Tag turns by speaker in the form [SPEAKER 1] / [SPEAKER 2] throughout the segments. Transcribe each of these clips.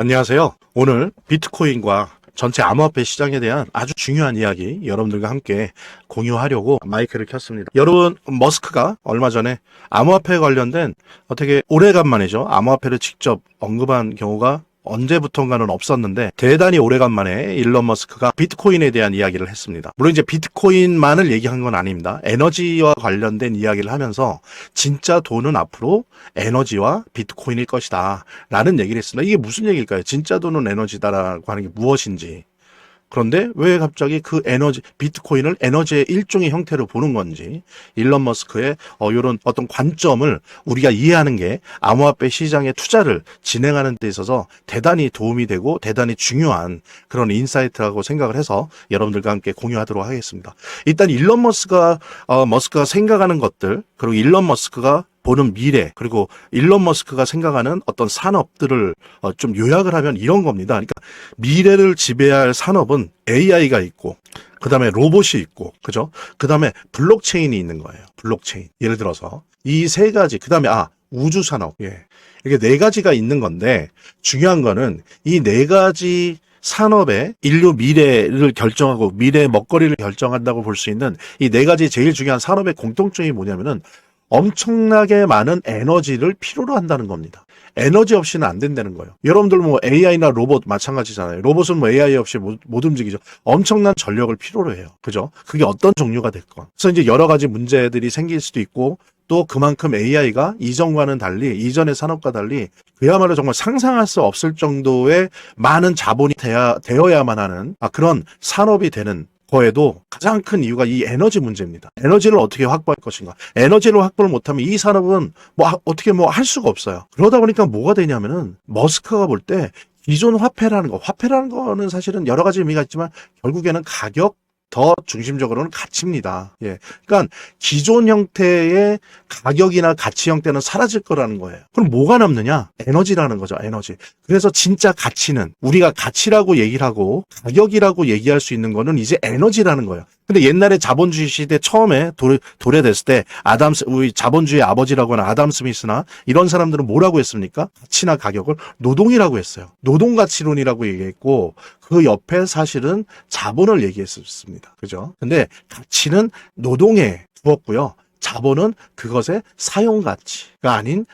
[SPEAKER 1] 안녕하세요. 오늘 비트코인과 전체 암호화폐 시장에 대한 아주 중요한 이야기 여러분들과 함께 공유하려고 마이크를 켰습니다. 여러분, 머스크가 얼마 전에 암호화폐 관련된 어떻게 오래간만이죠. 암호화폐를 직접 언급한 경우가 언제부턴가는 없었는데 대단히 오래간만에 일론 머스크가 비트코인에 대한 이야기를 했습니다. 물론 이제 비트코인만을 얘기한 건 아닙니다. 에너지와 관련된 이야기를 하면서 진짜 돈은 앞으로 에너지와 비트코인일 것이다 라는 얘기를 했습니다. 이게 무슨 얘기일까요? 진짜 돈은 에너지다라고 하는 게 무엇인지, 그런데 왜 갑자기 그 에너지, 비트코인을 에너지의 일종의 형태로 보는 건지, 일론 머스크의 이런 어떤 관점을 우리가 이해하는 게 암호화폐 시장의 투자를 진행하는 데 있어서 대단히 도움이 되고 대단히 중요한 그런 인사이트라고 생각을 해서 여러분들과 함께 공유하도록 하겠습니다. 일단 일론 머스크가 생각하는 것들, 그리고 일론 머스크가 보는 미래, 그리고 일론 머스크가 생각하는 어떤 산업들을 좀 요약을 하면 이런 겁니다. 그러니까 미래를 지배할 산업은 AI가 있고, 그 다음에 로봇이 있고, 그죠? 그 다음에 블록체인이 있는 거예요. 블록체인. 예를 들어서 이 세 가지, 그 다음에 우주 산업. 예. 이게 네 가지가 있는 건데, 중요한 거는 이 네 가지 산업의 인류 미래를 결정하고 미래의 먹거리를 결정한다고 볼 수 있는 이 네 가지 제일 중요한 산업의 공통점이 뭐냐면은 엄청나게 많은 에너지를 필요로 한다는 겁니다. 에너지 없이는 안 된다는 거예요. 여러분들 뭐 AI나 로봇 마찬가지잖아요. 로봇은 뭐 AI 없이 못 움직이죠. 엄청난 전력을 필요로 해요. 그죠? 그게 어떤 종류가 됐건. 그래서 이제 여러 가지 문제들이 생길 수도 있고, 또 그만큼 AI가 이전과는 달리, 이전의 산업과 달리 그야말로 정말 상상할 수 없을 정도의 많은 자본이 되어야만 하는 그런 산업이 되는 거에도 가장 큰 이유가 이 에너지 문제입니다. 에너지를 어떻게 확보할 것인가. 에너지를 확보를 못하면 이 산업은 어떻게 할 수가 없어요. 그러다 보니까 뭐가 되냐면은 머스크가 볼 때 기존 화폐라는 거는 사실은 여러 가지 의미가 있지만 결국에는 가격, 더 중심적으로는 가치입니다. 예. 그러니까 기존 형태의 가격이나 가치 형태는 사라질 거라는 거예요. 그럼 뭐가 남느냐? 에너지라는 거죠. 에너지. 그래서 진짜 가치는, 우리가 가치라고 얘기를 하고 가격이라고 얘기할 수 있는 거는 이제 에너지라는 거예요. 근데 옛날에 자본주의 시대 처음에 도래됐을 때 우리 자본주의 아버지라고 하는 아담 스미스나 이런 사람들은 뭐라고 했습니까? 가치나 가격을 노동이라고 했어요. 노동가치론이라고 얘기했고, 그 옆에 사실은 자본을 얘기했었습니다. 그죠? 근데 가치는 노동에 두었고요. 자본은 그것의 사용가치가 아닌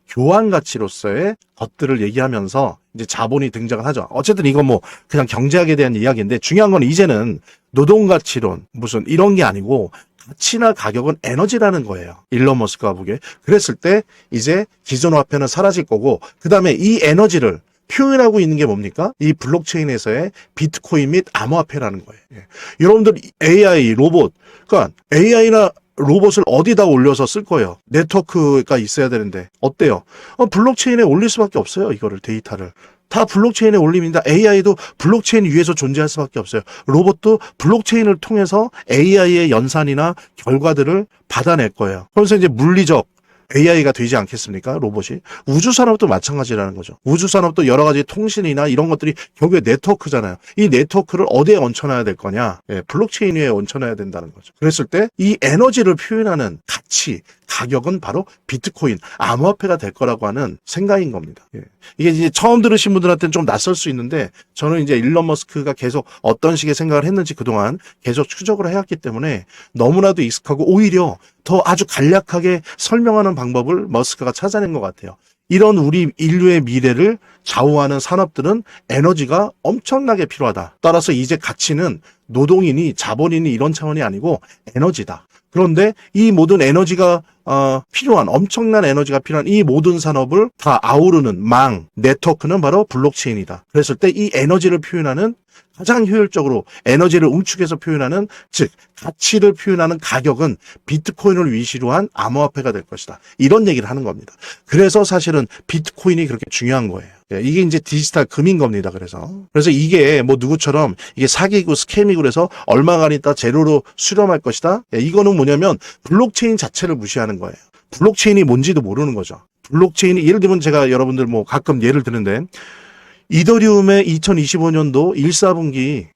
[SPEAKER 1] 교환가치로서의 것들을 얘기하면서 이제 자본이 등장을 하죠. 어쨌든 이건 뭐 그냥 경제학에 대한 이야기인데, 중요한 건 이제는 노동가치론 무슨 이런 게 아니고 가치나 가격은 에너지라는 거예요. 일론 머스크가 보기에. 그랬을 때 이제 기존 화폐는 사라질 거고, 그 다음에 이 에너지를 표현하고 있는 게 뭡니까? 이 블록체인에서의 비트코인 및 암호화폐라는 거예요. 예. 여러분들 AI, 로봇, 그러니까 AI나 로봇을 어디다 올려서 쓸 거예요? 네트워크가 있어야 되는데 어때요? 블록체인에 올릴 수밖에 없어요. 이거를, 데이터를. 다 블록체인에 올립니다. AI도 블록체인 위에서 존재할 수밖에 없어요. 로봇도 블록체인을 통해서 AI의 연산이나 결과들을 받아낼 거예요. 그러면서 이제 물리적 AI가 되지 않겠습니까? 로봇이. 우주산업도 마찬가지라는 거죠. 우주산업도 여러 가지 통신이나 이런 것들이 결국에 네트워크잖아요. 이 네트워크를 어디에 얹혀놔야 될 거냐? 예, 블록체인 위에 얹혀놔야 된다는 거죠. 그랬을 때 이 에너지를 표현하는 가치, 가격은 바로 비트코인, 암호화폐가 될 거라고 하는 생각인 겁니다. 예. 이게 이제 처음 들으신 분들한테는 좀 낯설 수 있는데, 저는 이제 일론 머스크가 계속 어떤 식의 생각을 했는지 그동안 계속 추적을 해왔기 때문에 너무나도 익숙하고, 오히려 더 아주 간략하게 설명하는 방법을 머스크가 찾아낸 것 같아요. 이런 우리 인류의 미래를 좌우하는 산업들은 에너지가 엄청나게 필요하다. 따라서 이제 가치는 노동이니 자본이니 이런 차원이 아니고 에너지다. 그런데 이 모든 에너지가 필요한, 엄청난 에너지가 필요한 이 모든 산업을 다 아우르는 네트워크는 바로 블록체인이다. 그랬을 때 이 에너지를 표현하는, 가장 효율적으로 에너지를 응축해서 표현하는, 즉 가치를 표현하는 가격은 비트코인을 위시로 한 암호화폐가 될 것이다. 이런 얘기를 하는 겁니다. 그래서 사실은 비트코인이 그렇게 중요한 거예요. 이게 이제 디지털 금인 겁니다. 그래서 이게 뭐 누구처럼 이게 사기고 스캠이고 그래서 얼마간 있다 제로로 수렴할 것이다. 이거는 뭐냐면 블록체인 자체를 무시하는 거예요. 블록체인이 뭔지도 모르는 거죠. 블록체인이, 예를 들면 제가 여러분들 뭐 가끔 예를 드는데, 이더리움의 2025년도 1사분기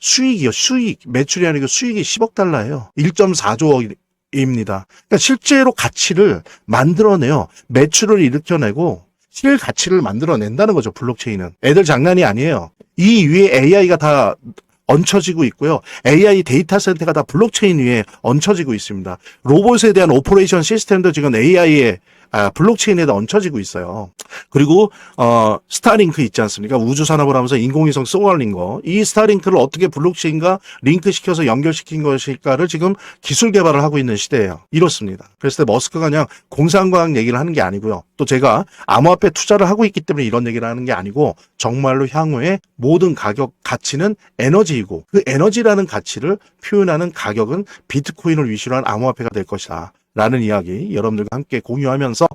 [SPEAKER 1] 매출이 아니고 수익이 10억 달러예요. 1.4조 입니다. 그러니까 실제로 가치를 만들어내요. 매출을 일으켜내고 실가치를 만들어낸다는 거죠. 블록체인은. 애들 장난이 아니에요. 이 위에 AI가 다 얹혀지고 있고요. AI 데이터 센터가 다 블록체인 위에 얹혀지고 있습니다. 로봇에 대한 오퍼레이션 시스템도 지금 AI에 블록체인에다 얹혀지고 있어요. 그리고 스타링크 있지 않습니까? 우주 산업을 하면서 인공위성 쏘아올린 거. 이 스타링크를 어떻게 블록체인과 링크시켜서 연결시킨 것일까를 지금 기술 개발을 하고 있는 시대예요. 이렇습니다. 그랬을 때 머스크가 그냥 공상과학 얘기를 하는 게 아니고요. 또 제가 암호화폐 투자를 하고 있기 때문에 이런 얘기를 하는 게 아니고 정말로 향후에 모든 가치는 에너지이고 그 에너지라는 가치를 표현하는 가격은 비트코인을 위주로 한 암호화폐가 될 것이다. 라는 이야기 여러분들과 함께 공유하면서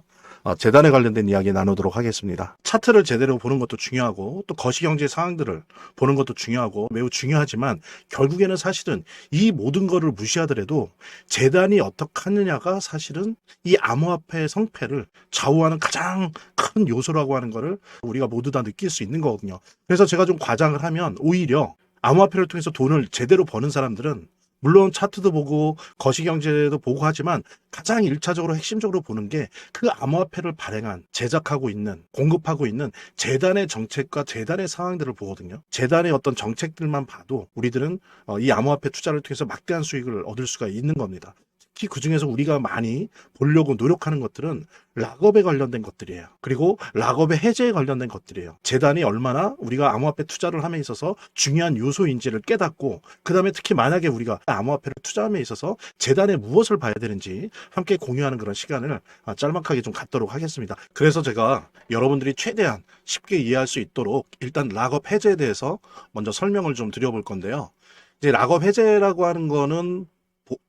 [SPEAKER 1] 재단에 관련된 이야기 나누도록 하겠습니다. 차트를 제대로 보는 것도 중요하고 또 거시경제 상황들을 보는 것도 중요하고 매우 중요하지만 결국에는 사실은 이 모든 거를 무시하더라도 재단이 어떻게 하느냐가 사실은 이 암호화폐의 성패를 좌우하는 가장 큰 요소라고 하는 거를 우리가 모두 다 느낄 수 있는 거거든요. 그래서 제가 좀 과장을 하면 오히려 암호화폐를 통해서 돈을 제대로 버는 사람들은 물론 차트도 보고 거시경제도 보고 하지만 가장 1차적으로 핵심적으로 보는 게 그 암호화폐를 발행한 제작하고 있는 공급하고 있는 재단의 정책과 재단의 상황들을 보거든요. 재단의 어떤 정책들만 봐도 우리들은 이 암호화폐 투자를 통해서 막대한 수익을 얻을 수가 있는 겁니다. 특히 그중에서 우리가 많이 보려고 노력하는 것들은 락업에 관련된 것들이에요. 그리고 락업의 해제에 관련된 것들이에요. 재단이 얼마나 우리가 암호화폐 투자를 함에 있어서 중요한 요소인지를 깨닫고 그 다음에 특히 만약에 우리가 암호화폐를 투자함에 있어서 재단에 무엇을 봐야 되는지 함께 공유하는 그런 시간을 짤막하게 좀 갖도록 하겠습니다. 그래서 제가 여러분들이 최대한 쉽게 이해할 수 있도록 일단 락업 해제에 대해서 먼저 설명을 좀 드려볼 건데요. 이제 락업 해제라고 하는 거는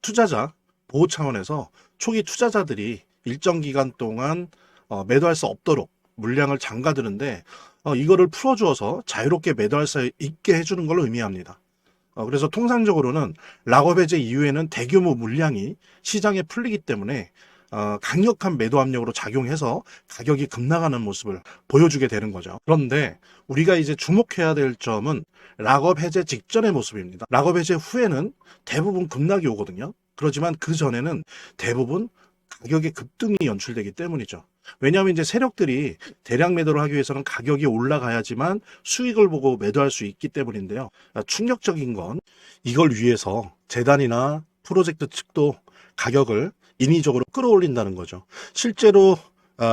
[SPEAKER 1] 투자자 보호 차원에서 초기 투자자들이 일정 기간 동안 매도할 수 없도록 물량을 잠가두는데 이거를 풀어주어서 자유롭게 매도할 수 있게 해주는 걸 의미합니다. 그래서 통상적으로는 락업 해제 이후에는 대규모 물량이 시장에 풀리기 때문에 강력한 매도 압력으로 작용해서 가격이 급락하는 모습을 보여주게 되는 거죠. 그런데 우리가 이제 주목해야 될 점은 락업 해제 직전의 모습입니다. 락업 해제 후에는 대부분 급락이 오거든요. 그렇지만 그 전에는 대부분 가격의 급등이 연출되기 때문이죠. 왜냐하면 이제 세력들이 대량 매도를 하기 위해서는 가격이 올라가야지만 수익을 보고 매도할 수 있기 때문인데요. 충격적인 건 이걸 위해서 재단이나 프로젝트 측도 가격을 인위적으로 끌어올린다는 거죠. 실제로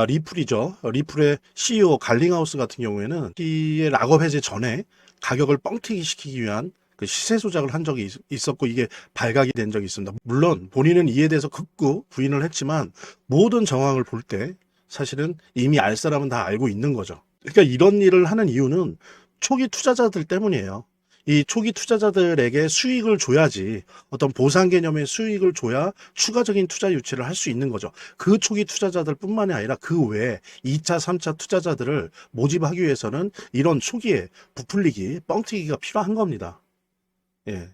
[SPEAKER 1] 리플이죠. 리플의 CEO 갈링하우스 같은 경우에는 이 락업 해제 전에 가격을 뻥튀기 시키기 위한 그 시세 조작을 한 적이 있었고 이게 발각이 된 적이 있습니다. 물론 본인은 이에 대해서 극구 부인을 했지만 모든 정황을 볼 때 사실은 이미 알 사람은 다 알고 있는 거죠. 그러니까 이런 일을 하는 이유는 초기 투자자들 때문이에요. 이 초기 투자자들에게 수익을 줘야지 어떤 보상 개념의 수익을 줘야 추가적인 투자 유치를 할 수 있는 거죠. 그 초기 투자자들 뿐만이 아니라 그 외에 2차, 3차 투자자들을 모집하기 위해서는 이런 초기에 부풀리기, 뻥튀기가 필요한 겁니다. 예.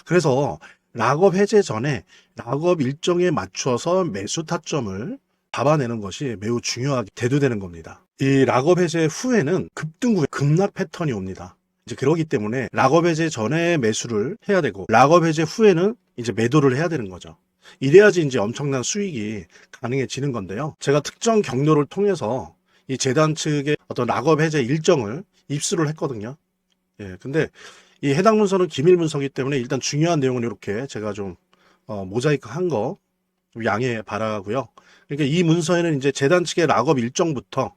[SPEAKER 1] 그래서 락업 해제 전에 락업 일정에 맞춰서 매수 타점을 잡아내는 것이 매우 중요하게 대두되는 겁니다. 이 락업 해제 후에는 급등 후에 급락 패턴이 옵니다. 이제 그러기 때문에 락업 해제 전에 매수를 해야 되고 락업 해제 후에는 이제 매도를 해야 되는 거죠. 이래야지 이제 엄청난 수익이 가능해지는 건데요. 제가 특정 경로를 통해서 이 재단 측의 어떤 락업 해제 일정을 입수를 했거든요. 예, 근데 이 해당 문서는 기밀 문서이기 때문에 일단 중요한 내용은 이렇게 제가 좀 모자이크 한 거 양해 바라고요. 그러니까 이 문서에는 이제 재단 측의 락업 일정부터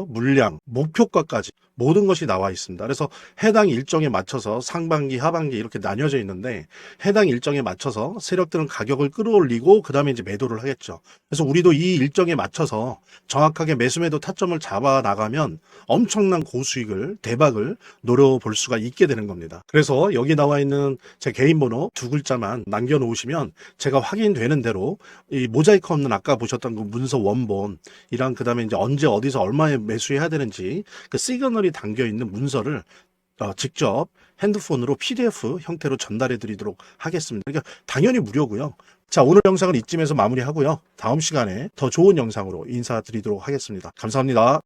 [SPEAKER 1] 물량, 목표가까지 모든 것이 나와 있습니다. 그래서 해당 일정에 맞춰서 상반기, 하반기 이렇게 나뉘어져 있는데 해당 일정에 맞춰서 세력들은 가격을 끌어올리고 그 다음에 이제 매도를 하겠죠. 그래서 우리도 이 일정에 맞춰서 정확하게 매수 매도 타점을 잡아 나가면 엄청난 고수익을, 대박을 노려볼 수가 있게 되는 겁니다. 그래서 여기 나와 있는 제 개인 번호 2글자만 남겨놓으시면 제가 확인되는 대로 이 모자이크 없는 아까 보셨던 그 문서 원본이랑 그 다음에 이제 언제 어디서 얼마에 매수해야 되는지 그 시그널이 담겨 있는 문서를 직접 핸드폰으로 PDF 형태로 전달해 드리도록 하겠습니다. 그러니까 당연히 무료고요. 자, 오늘 영상은 이쯤에서 마무리하고요. 다음 시간에 더 좋은 영상으로 인사드리도록 하겠습니다. 감사합니다.